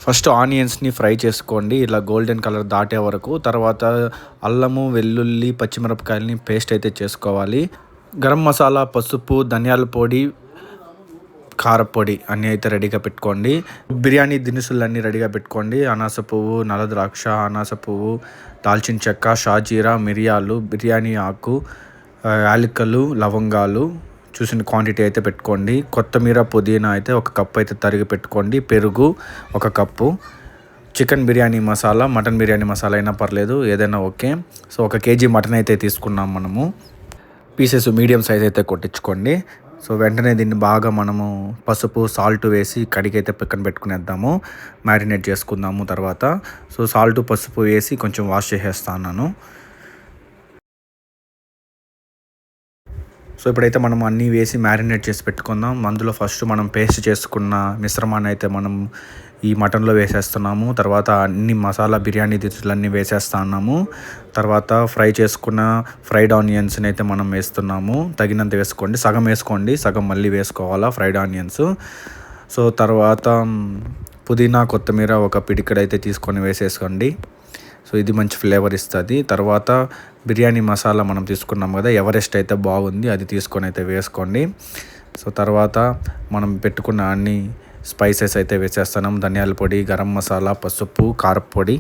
First ఆనియన్స్ని fry చేసుకోండి ఇలా గోల్డెన్ కలర్ దాటే వరకు. తర్వాత అల్లము, వెల్లుల్లి, పచ్చిమిరపకాయలని పేస్ట్ అయితే చేసుకోవాలి. గరం మసాలా, పసుపు, ధనియాల పొడి, కారపొడి అన్నీ అయితే రెడీగా పెట్టుకోండి. బిర్యానీ దినుసులన్నీ రెడీగా పెట్టుకోండి. అనాస పువ్వు, నల్ల ద్రాక్ష, అనాస పువ్వు, దాల్చిన చెక్క, షాజీరా, మిరియాలు, బిర్యానీ ఆకు, యాలకులు, లవంగాలు చూసిన క్వాంటిటీ అయితే పెట్టుకోండి. కొత్తిమీర, పుదీనా అయితే 1 కప్పు అయితే తరిగి పెట్టుకోండి. పెరుగు 1 cup. Chicken biryani masala, mutton biryani masala అయినా పర్లేదు, ఏదైనా ఓకే. సో 1 కేజీ మటన్ అయితే తీసుకున్నాం మనము. పీసెస్ మీడియం సైజ్ అయితే కొట్టించుకోండి. సో వెంటనే దీన్ని బాగా మనము పసుపు, సాల్ట్ వేసి కడిగైతే పక్కన పెట్టుకునేద్దాము. మ్యారినేట్ చేసుకుందాము తర్వాత. సో సాల్ట్, పసుపు వేసి కొంచెం వాష్ చేసేస్తాను. సో ఇప్పుడైతే మనం అన్నీ వేసి మ్యారినేట్ చేసి పెట్టుకుందాం. అందులో ఫస్ట్ మనం పేస్ట్ చేసుకున్న మిశ్రమాన్ని అయితే మనం ఈ మటన్లో వేసేస్తున్నాము. తర్వాత అన్ని మసాలా బిర్యానీ దినుసులన్నీ వేసేస్తున్నాము. తర్వాత ఫ్రై చేసుకున్న ఫ్రైడ్ ఆనియన్స్ని అయితే మనం వేస్తున్నాము. తగినంత వేసుకోండి, సగం వేసుకోండి, సగం మళ్ళీ వేసుకోవాలా ఫ్రైడ్ ఆనియన్స్. సో తర్వాత పుదీనా, కొత్తిమీర 1 పిడికెడైతే తీసుకొని వేసేసుకోండి. సో ఇది మంచి ఫ్లేవర్ ఇస్తుంది. తర్వాత బిర్యానీ మసాలా మనం తీసుకున్నాం కదా, ఎవరెస్ట్ అయితే బాగుంది, అది తీసుకొని అయితే వేసుకోండి. సో తర్వాత మనం పెట్టుకున్న అన్ని స్పైసెస్ అయితే వేసేస్తున్నాం. ధనియాల పొడి, గరం మసాలా, పసుపు, కారపొడి,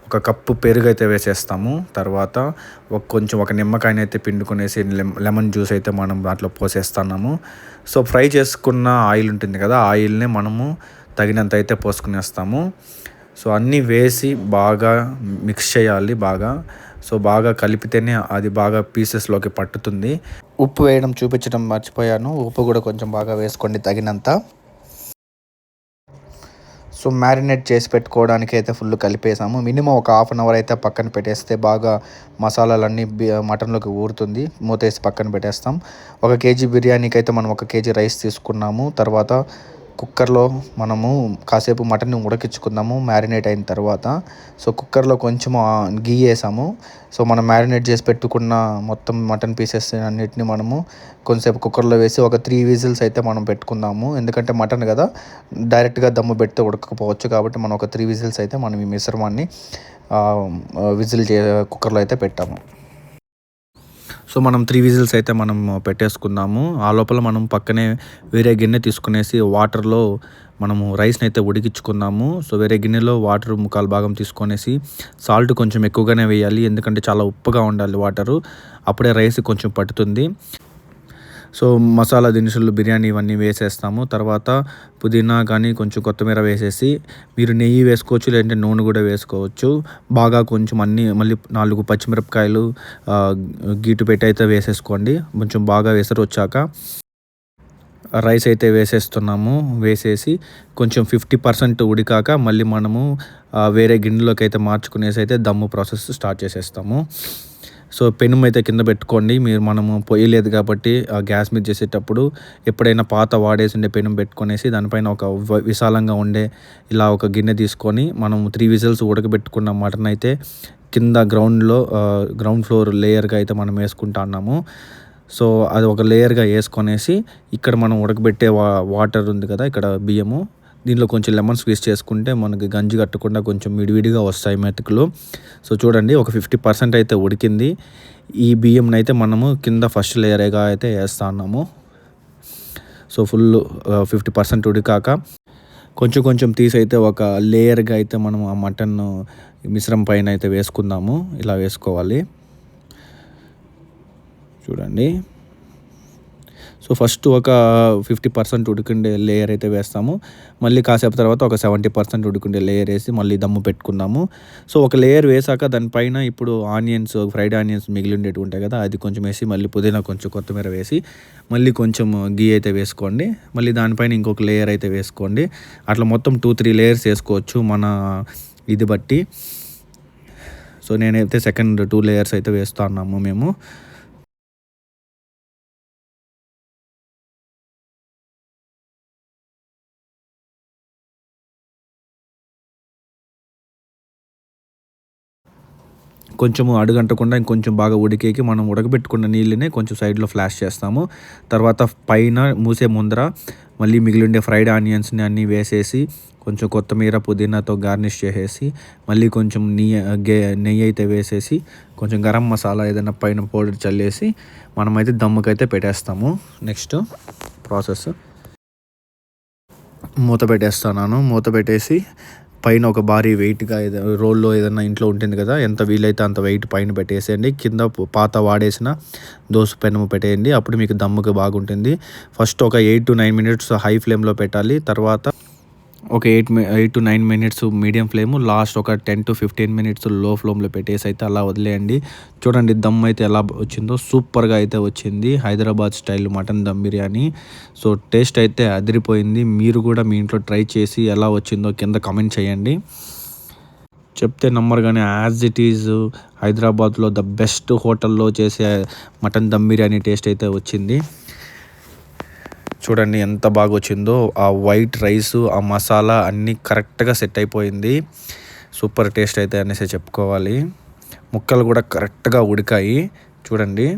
1 కప్పు పెరుగు అయితే వేసేస్తాము. తర్వాత కొంచెం 1 నిమ్మకాయని అయితే పిండుకునేసి లెమన్ జ్యూస్ అయితే మనం దాంట్లో పోసేస్తున్నాము. సో ఫ్రై చేసుకున్న ఆయిల్ ఉంటుంది కదా, ఆయిల్ని మనము తగినంత అయితే పోసుకునేస్తాము. సో అన్నీ వేసి బాగా మిక్స్ చేయాలి బాగా. సో బాగా కలిపితేనే అది బాగా పీసెస్లోకి పట్టుతుంది. ఉప్పు వేయడం చూపించడం మర్చిపోయాను. ఉప్పు కూడా కొంచెం బాగా వేసుకోండి తగినంత. సో మ్యారినేట్ చేసి పెట్టుకోవడానికి అయితే ఫుల్ కలిపేసాము. మినిమం 1 హాఫ్ అన్ అవర్ అయితే పక్కన పెట్టేస్తే బాగా మసాలాలన్నీ మటన్లోకి ఊరుతుంది. మూతేసి పక్కన పెట్టేస్తాం. 1 కేజీ బిర్యానీకి అయితే మనం 1 కేజీ రైస్ తీసుకున్నాము. తర్వాత కుక్కర్లో మనము కాసేపు మటన్ని ఉడికించుకుందాము మ్యారినేట్ అయిన తర్వాత. సో కుక్కర్లో కొంచెం గీ వేసాము. సో మనం మ్యారినేట్ చేసి పెట్టుకున్న మొత్తం మటన్ పీసెస్ అన్నిటిని మనము కొంచెంసేపు కుక్కర్లో వేసి 3 విజిల్స్ అయితే మనం పెట్టుకుందాము. ఎందుకంటే మటన్ కదా, డైరెక్ట్గా దమ్ము పెడితే ఉడకపోవచ్చు. కాబట్టి మనం 3 విజిల్స్ అయితే మనం ఈ మిశ్రమాన్ని కుక్కర్లో అయితే పెట్టాము. సో మనం 3 విజిల్స్ అయితే మనం పెట్టేసుకుందాము. ఆ లోపల మనం పక్కనే వేరే గిన్నె తీసుకునేసి వాటర్లో మనము రైస్ని అయితే ఉడికించుకుందాము. సో వేరే గిన్నెలో వాటర్ 1/4 భాగం తీసుకొనేసి సాల్ట్ కొంచెం ఎక్కువగానే వేయాలి, ఎందుకంటే చాలా ఉప్పుగా ఉండాలి వాటరు, అప్పుడే రైస్ కొంచెం పట్టుతుంది. సో మసాలా దినుసులు, బిర్యానీ ఇవన్నీ వేసేస్తాము. తర్వాత పుదీనా కానీ కొంచెం కొత్తిమీర వేసేసి, మీరు నెయ్యి వేసుకోవచ్చు, లేదంటే నూనె కూడా వేసుకోవచ్చు. బాగా కొంచెం అన్నీ మళ్ళీ 4 పచ్చిమిరపకాయలు గీటు పెట్టి అయితే వేసేసుకోండి. కొంచెం బాగా వేసరు వచ్చాక రైస్ అయితే వేసేస్తున్నాము. వేసేసి కొంచెం 50% ఉడికాక మళ్ళీ మనము వేరే గిన్నెలోకి అయితే మార్చుకునేసి అయితే దమ్ము ప్రాసెస్ స్టార్ట్ చేసేస్తాము. సో పెనం అయితే కింద పెట్టుకోండి. మనము పొయ్యి లేదు కాబట్టి గ్యాస్ మీద చేసేటప్పుడు ఎప్పుడైనా పాత వాడేసి ఉండే పెనం పెట్టుకొనేసి దానిపైన ఒక విశాలంగా ఉండే ఇలా ఒక గిన్నె తీసుకొని మనం 3 విజిల్స్ ఉడకబెట్టుకున్న మటన్ అయితే కింద గ్రౌండ్ ఫ్లోర్ లేయర్గా అయితే మనం వేసుకుంటా ఉన్నాము. సో అది ఒక లేయర్గా వేసుకొనేసి ఇక్కడ మనం ఉడకబెట్టే వాటర్ ఉంది కదా, ఇక్కడ బియ్యము, దీనిలో కొంచెం లెమన్ స్క్వీజ్ చేసుకుంటే మనకి గంజి కట్టకుండా కొంచెం విడివిడిగా వస్తాయి మెతుకులు. సో చూడండి, ఒక 50% అయితే ఉడికింది. ఈ బియ్యంని అయితే మనము కింద ఫస్ట్ లేయర్గా అయితే వేస్తా ఉన్నాము. సో ఫుల్ 50% ఉడికాక కొంచెం కొంచెం తీసి అయితే ఒక లేయర్గా అయితే మనం ఆ మటన్ మిశ్రమం పైన అయితే వేసుకుందాము. ఇలా వేసుకోవాలి చూడండి. సో ఫస్ట్ ఒక 50% ఉడికిండే లేయర్ అయితే వేస్తాము. మళ్ళీ కాసేపు తర్వాత ఒక 70% ఉడికిండే లేయర్ వేసి మళ్ళీ దమ్ము పెట్టుకుందాము. సో ఒక లేయర్ వేసాక దానిపైన ఇప్పుడు ఫ్రైడ్ ఆనియన్స్ మిగిలి ఉండేవి ఉంటాయి కదా, అది కొంచెం వేసి మళ్ళీ పుదీనా, కొంచెం కొత్తిమీర వేసి మళ్ళీ కొంచెం గీ అయితే వేసుకోండి. మళ్ళీ దానిపైన ఇంకొక లేయర్ అయితే వేసుకోండి. అట్లా మొత్తం 2-3 లేయర్స్ వేసుకోవచ్చు మన ఇది బట్టి. సో నేనైతే సెకండ్ 2 లేయర్స్ అయితే వేస్తా ఉన్నాము మేము. కొంచెము అడుగంటకుండా ఇంకొంచెం బాగా ఉడికేకి మనం ఉడకబెట్టుకున్న నీళ్ళని కొంచెం సైడ్లో ఫ్లాష్ చేస్తాము. తర్వాత పైన మూసే ముందర మళ్ళీ మిగిలిండే ఫ్రైడ్ ఆనియన్స్ని అన్నీ వేసేసి కొంచెం కొత్తిమీర పుదీనాతో గార్నిష్ చేసేసి మళ్ళీ కొంచెం నెయ్యి అయితే వేసేసి కొంచెం గరం మసాలా ఏదైనా పైన పౌడర్ చల్లేసి మనమైతే దమ్ముకైతే పెట్టేస్తాము. నెక్స్ట్ ప్రాసెస్ మూత పెట్టేస్తున్నాను. మూత పెట్టేసి పైన ఒక భారీ వెయిట్గా రోల్లో ఏదైనా ఇంట్లో ఉంటుంది కదా, ఎంత వీలైతే అంత వెయిట్ పైన పెట్టేసేయండి. కింద పాత వాడేసిన దోస పెనము పెట్టేయండి. అప్పుడు మీకు దమ్ముకి బాగుంటుంది. ఫస్ట్ ఒక 8 to 9 minutes హై ఫ్లేమ్లో పెట్టాలి. తర్వాత ఒక 8 to 9 minutes medium flame, last ఒక 10 to 15 minutes లో ఫ్లేమ్లో పెట్టేసి అయితే అలా వదిలేయండి. చూడండి దమ్ అయితే ఎలా వచ్చిందో, సూపర్గా అయితే వచ్చింది. Hyderabad style mutton dum biryani. So taste అయితే అదిరిపోయింది. మీరు కూడా మీ ఇంట్లో ట్రై చేసి ఎలా వచ్చిందో కింద కమెంట్ చేయండి. చెప్తే నమ్మరు కానీ యాజ్ ఇట్ ఈజ్ హైదరాబాద్లో ద బెస్ట్ హోటల్లో చేసే మటన్ దమ్ బిర్యానీ టేస్ట్ అయితే వచ్చింది. చూడండి ఎంత బాగా వచ్చిందో. ఆ వైట్ రైస్, ఆ మసాలా అన్నీ కరెక్ట్గా సెట్ అయిపోయింది. సూపర్ టేస్ట్ అయితే అనేసి చెప్పుకోవాలి. ముక్కలు కూడా కరెక్ట్గా ఉడికాయి చూడండి.